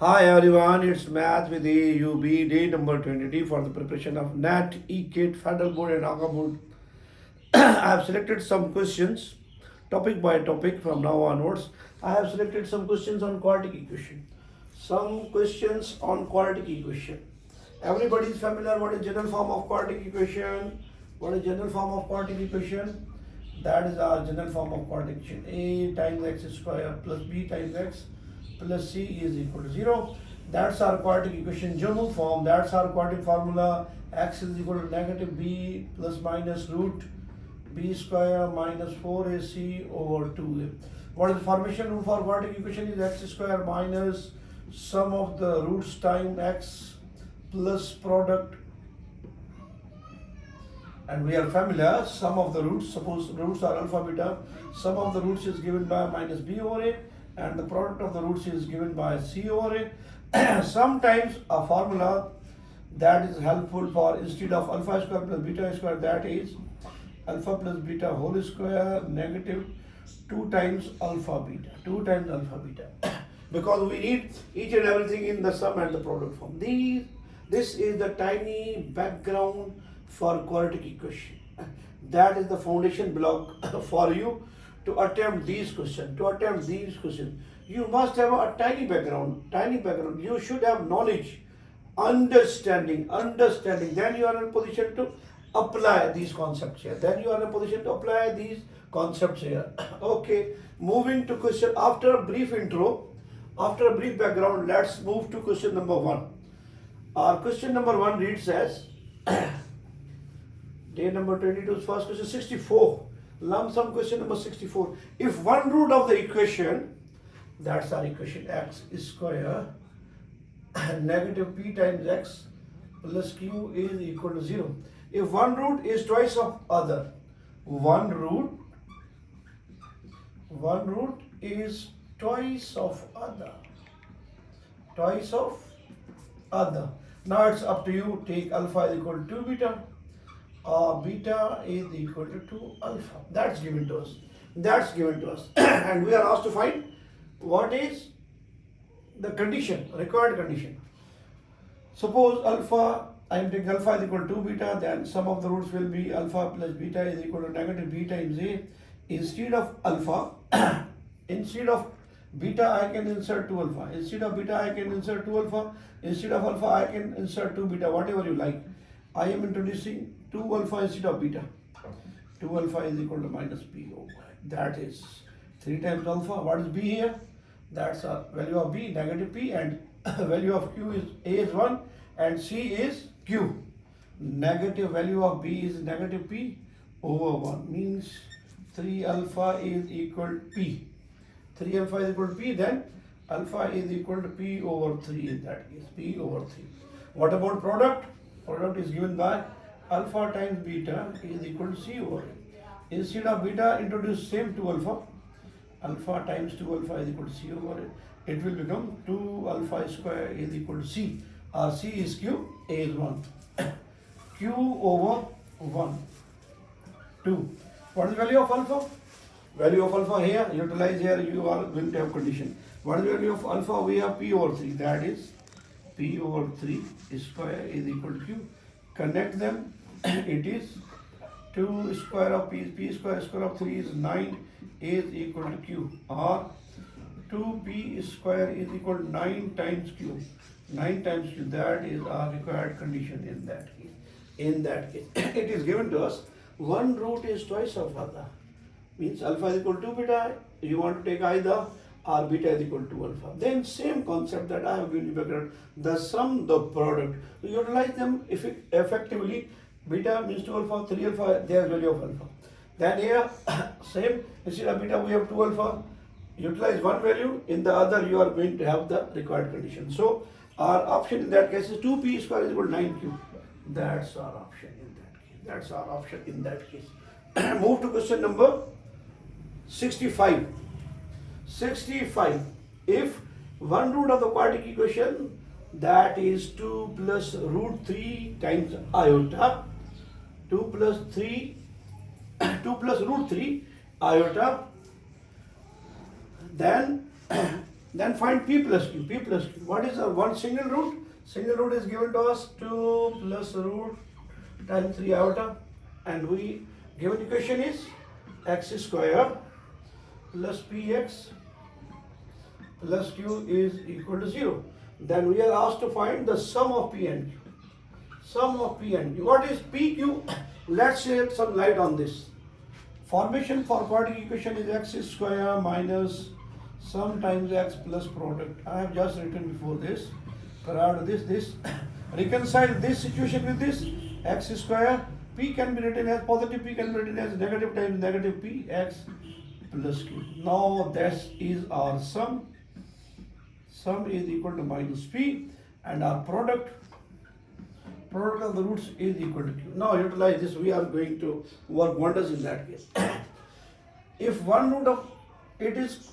Hi everyone, it's Math with AUB, day number 23 for the preparation of NET, ECAT, Federal Board and AgaBoard. I have selected some questions, topic by topic from now onwards. I have selected some questions on quadratic equation. Some questions on quadratic equation. Everybody is familiar what is general form of quadratic equation? What is general form of quadratic equation? That is our general form of quadratic equation. A times x square plus b times x plus c is equal to 0. That's our quadratic equation general form. That's our quadratic formula. X is equal to negative b plus minus root b square minus 4ac over 2a. What is the formation rule for quadratic equation? Is x square minus sum of the roots times x plus product, and we are familiar, sum of the roots, suppose roots are alpha beta, sum of the roots is given by minus b over a, and the product of the roots is given by c over a. Sometimes a formula that is helpful for, instead of alpha square plus beta square, that is alpha plus beta whole square negative 2 times alpha beta, because we need each and everything in the sum and the product form. This is the tiny background for quadratic equation. That is the foundation block for you to attempt these questions. You must have a tiny background. You should have knowledge, understanding. Then you are in a position to apply these concepts here. Okay, moving to question. After a brief intro, after a brief background, let's move to question number 1. Our question number 1 reads as day number 22's first question, 64. Lump sum question number 64. If one root of the equation, that's our equation, x square negative p times x plus q is equal to 0. If one root is twice of other, one root is twice of other. Now it's up to you. Take alpha is equal to 2 beta, beta is equal to 2 alpha. That's given to us. And we are asked to find what is the required condition. Suppose alpha, I am taking alpha is equal to 2 beta, then sum of the roots will be alpha plus beta is equal to negative b times a. Instead of beta I can insert 2 alpha. Instead of beta I can insert 2 alpha. Instead of alpha I can insert 2 beta, whatever you like. I am introducing 2 alpha instead of beta. 2 alpha is equal to minus b over. That is 3 times alpha. What is b here? That's our value of b, negative p, and value of q is a is 1 and c is q. Negative value of b is negative p over 1, means 3 alpha is equal to p. 3 alpha is equal to p, then alpha is equal to p over 3 in that case, p over 3. What about product? Product is given by alpha times beta is equal to c over a. Instead of beta, introduce same 2 alpha. Alpha times 2 alpha is equal to c over a. It will become 2 alpha square is equal to c. C is q, a is 1. Q over 1, 2. What is the value of alpha? Value of alpha here, utilize here, you are going to have condition. What is the value of alpha? We have p over 3, that is p over 3 square is equal to q. Connect them, it is 2 square of p square of 3 is 9 is equal to q, or 2p square is equal to 9 times q. 9 times q, that is our required condition in that case. It is given to us, one root is twice of other. Means alpha is equal to 2 beta, you want to take either, or beta is equal to 2 alpha. Then same concept that I have given you background, the sum, the product. So utilize them effectively. Beta means 2 alpha, 3 alpha, there is value of alpha. Then here, same, instead of beta we have 2 alpha. Utilize one value, in the other you are going to have the required condition. So our option in that case is 2p square is equal to 9q. That's our option in that case. Move to question number 65. If one root of the quadratic equation, that is 2 plus root 3 times iota, 2 plus root 3 iota, then Then find P plus Q. P plus Q. What is the one single root? Single root is given to us 2 plus root times 3 iota, and we given equation is x square plus px plus q is equal to 0. Then we are asked to find the sum of p and q. Sum of p and q. What is p, q? Let's shed some light on this. Formation for quadratic equation is x square minus sum times x plus product. I have just written before this. Prior to this. Reconcile this situation with this. X square, p can be written as positive, p can be written as negative times negative p, x plus q. Now this is our sum. Sum is equal to minus p, and our product of the roots is equal to q. Now utilize this, we are going to work wonders in that case. If one root of it is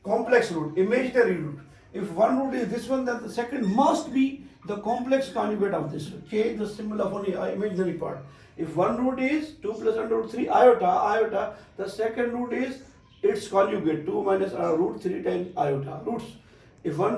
complex root, imaginary root. If one root is this one, then the second must be the complex conjugate of this one. Change the symbol of only imaginary part. If one root is 2 plus under root 3 iota, the second root is its conjugate, 2 minus root 3 times iota. Roots. If when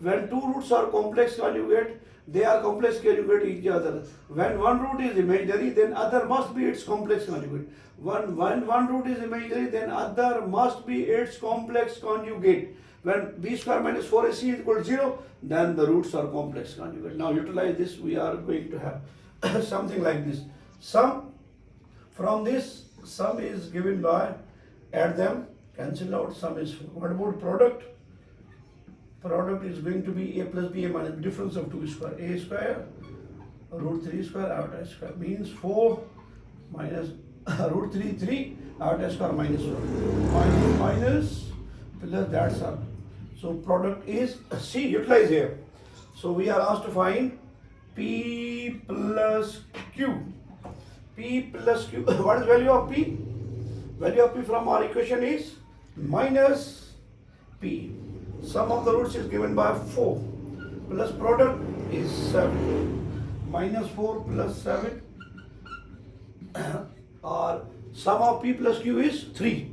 two roots are complex conjugate, they are complex conjugate each other. When one root is imaginary, then other must be its complex conjugate. When one root is imaginary, then other must be its complex conjugate. When b square minus 4ac is equal to 0, then the roots are complex conjugate. Now utilize this, we are going to have something like this. Sum from this, sum is given by, add them, cancel out, sum is 4. What about product? Product is going to be a plus b, a minus difference of 2 square. A square root 3 square iota square means 4 minus root 3 iota square minus 1. Minus plus, that's up. So product is C, utilize here. So we are asked to find P plus Q. P plus Q. What is value of P? Value of P from our equation is minus P. Sum of the roots is given by 4. Plus product is 7. Minus 4 plus 7. Or sum of P plus Q is 3.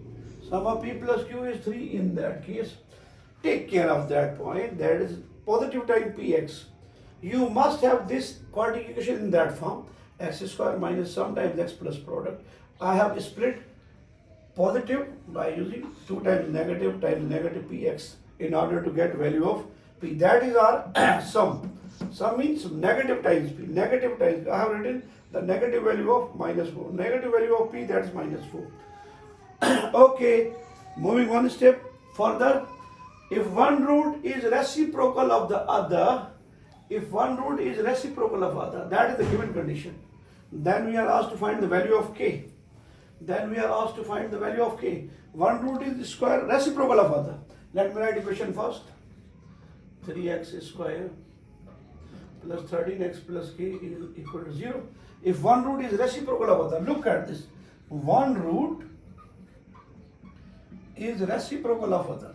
Sum of P plus Q is 3 in that case. Take care of that point. That is positive times Px. You must have this quadratic equation in that form. X square minus sum times x plus product. I have split positive by using 2 times negative Px in order to get value of P. That is our sum. Sum means negative times P. Negative times P. I have written the negative value of minus 4. Negative value of P, that is minus 4. Okay, moving one step further. If one root is reciprocal of the other, that is the given condition, then we are asked to find the value of k. One root is square reciprocal of other. Let me write equation first. 3x square plus 13x plus k is equal to 0. If one root is reciprocal of other, look at this. One root is reciprocal of other.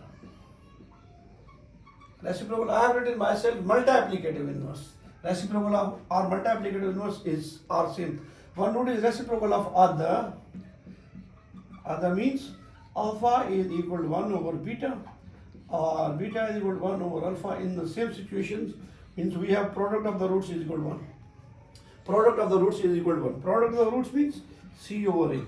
Reciprocal, I have written myself multiplicative inverse. Reciprocal of or multiplicative inverse are same. One root is reciprocal of other. Other means alpha is equal to 1 over beta, or beta is equal to 1 over alpha. In the same situations, means we have product of the roots is equal to 1. Product of the roots is equal to 1. Product of the roots means C over A.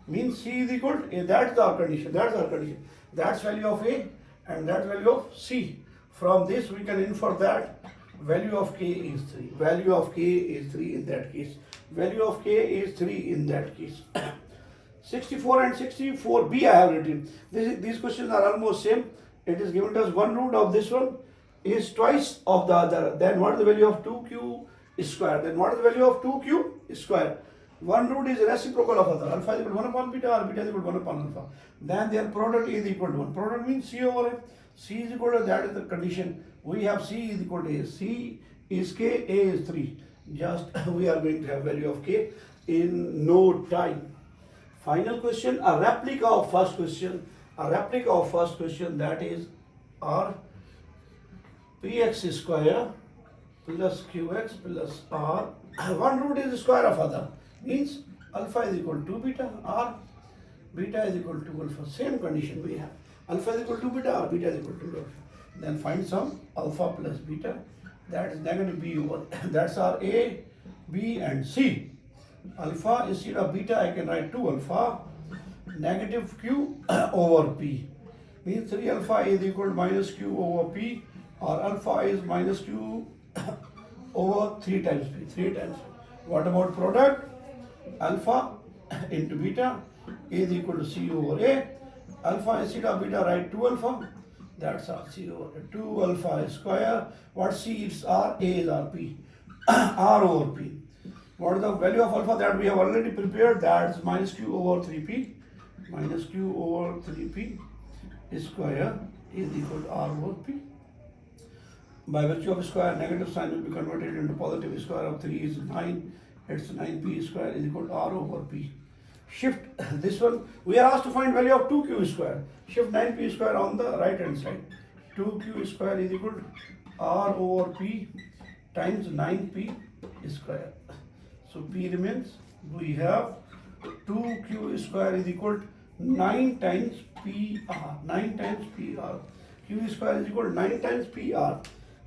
Means C is equal to A. That's our condition. That's value of A and that value of C. From this we can infer that value of K is 3. Value of K is 3 in that case. Value of K is 3 in that case. 64 and 64b I have written. These questions are almost same. It is given to us one root of this one is twice of the other. Then what is the value of 2q square? Then what is the value of 2q square? One root is reciprocal of other. Alpha is equal to 1 upon beta, or beta is equal to 1 upon alpha. Then their product is equal to 1. Product means C over A. C is equal to, that is the condition. We have C is equal to A. C is K, A is 3. Just we are going to have value of K in no time. Final question, a replica of first question. That is R Px square plus Qx plus R. One root is the square of other. Means alpha is equal to 2 beta, or beta is equal to alpha. Same condition we have. Alpha is equal to beta or beta is equal to alpha. Then find sum alpha plus beta. That is negative b over. That's our A, B and C. Alpha instead of beta I can write 2 alpha negative q over p. Means 3 alpha is equal to minus q over p, or alpha is minus q over 3 times p. 3 times. What about product? Alpha into beta is equal to c over a. Alpha instead of beta write 2 alpha. That's our c over a. 2 alpha square. What c is r? A is r p. R over p. What is the value of alpha that we have already prepared? That's minus q over 3p. Minus q over 3p square is equal to r over p. By virtue of square, negative sign will be converted into positive. Square of 3 is 9. It's 9p square is equal to r over p. Shift this one. We are asked to find value of 2q square. Shift 9p square on the right hand side. 2q square is equal to r over p times 9p square. So p remains. We have 2q square is equal to 9 times PR. 9 times PR. Q square is equal to 9 times PR.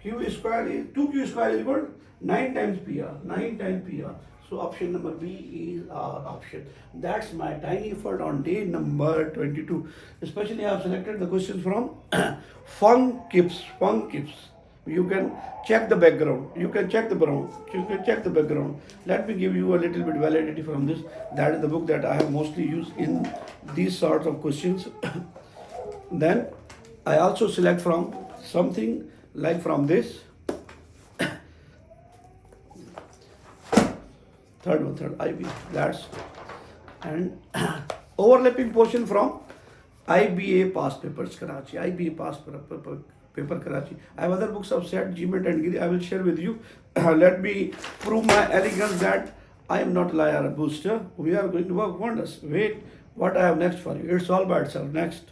Q square is 2q square is equal to 9 times PR. 9 times PR. So option number B is our option. That's my tiny effort on day number 22. Especially I have selected the questions from Funkips. You can check the background. You can check the background. Let me give you a little bit validity from this. That is the book that I have mostly used in these sorts of questions. Then I also select from something like from this. Third IB. That's and overlapping portion from IBA past papers Karachi. IBA past paper Karachi. I have other books of Set, GMAT and Giri. I will share with you. Let me prove my elegance that I am not a liar, a booster. We are going to work wonders. Wait, what I have next for you. It's all by itself. Next.